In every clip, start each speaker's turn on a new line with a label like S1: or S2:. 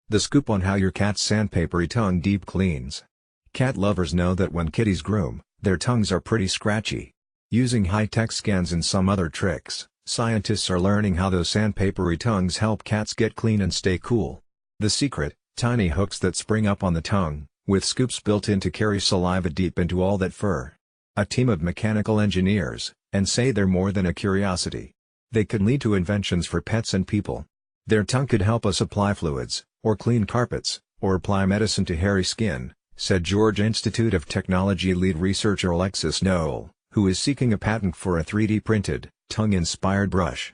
S1: The scoop on how your cat's sandpapery tongue deep cleans. Cat lovers know that when kitties groom, their tongues are pretty scratchy. Using high-tech scans and some other tricks, scientists are learning how those sandpapery tongues help cats get clean and stay cool. The secret: tiny hooks that spring up on the tongue, with scoops built in to carry saliva deep into all that fur. A team of mechanical engineers, and say they're more than a curiosity. They could lead to inventions for pets and people. Their tongue could help us apply fluids, or clean carpets, or apply medicine to hairy skin, said Georgia Institute of Technology lead researcher Alexis Noel, who is seeking a patent for a 3D-printed, tongue-inspired brush.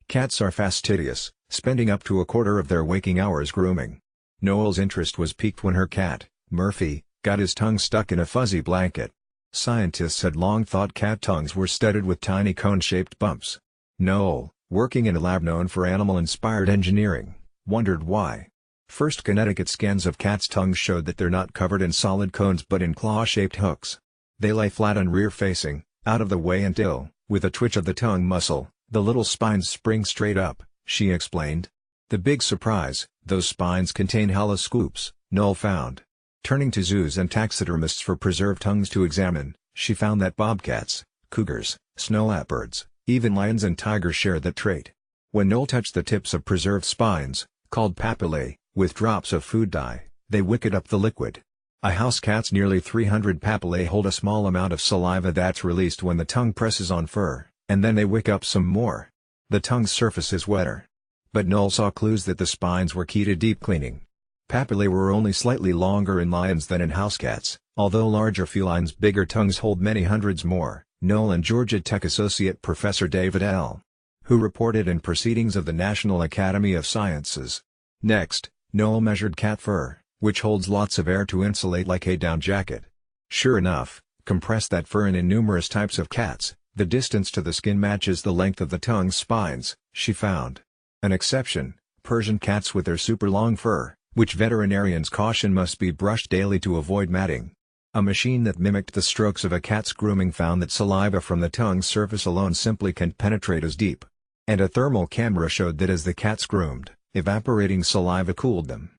S1: Cats are fastidious, spending up to a quarter of their waking hours grooming. Noel's interest was piqued when her cat, Murphy, got his tongue stuck in a fuzzy blanket. Scientists had long thought cat tongues were studded with tiny cone-shaped bumps. Noel, working in a lab known for animal-inspired engineering, wondered why. First, Connecticut scans of cats' tongues showed that they're not covered in solid cones but in claw-shaped hooks. They lay flat and rear-facing, out of the way until, with a twitch of the tongue muscle, the little spines spring straight up, she explained. The big surprise: those spines contain hollow scoops, Noel found. Turning to zoos and taxidermists for preserved tongues to examine, she found that bobcats, cougars, snow leopards, even lions and tigers share that trait. When Noel touched the tips of preserved spines, called papillae, with drops of food dye, they wicked up the liquid. A house cat's nearly 300 papillae hold a small amount of saliva that's released when the tongue presses on fur, and then they wick up some more. The tongue's surface is wetter. But Noel saw clues that the spines were key to deep cleaning. Papillae were only slightly longer in lions than in house cats, although larger felines' bigger tongues hold many hundreds more, Noel and Georgia Tech Associate Professor David L. who reported in Proceedings of the National Academy of Sciences. Next, Noel measured cat fur, which holds lots of air to insulate like a down jacket. Sure enough, compress that fur in numerous types of cats, the distance to the skin matches the length of the tongue's spines, she found. An exception: Persian cats with their super long fur, which veterinarians caution must be brushed daily to avoid matting. A machine that mimicked the strokes of a cat's grooming found that saliva from the tongue's surface alone simply can't penetrate as deep. And a thermal camera showed that as the cats groomed, evaporating saliva cooled them.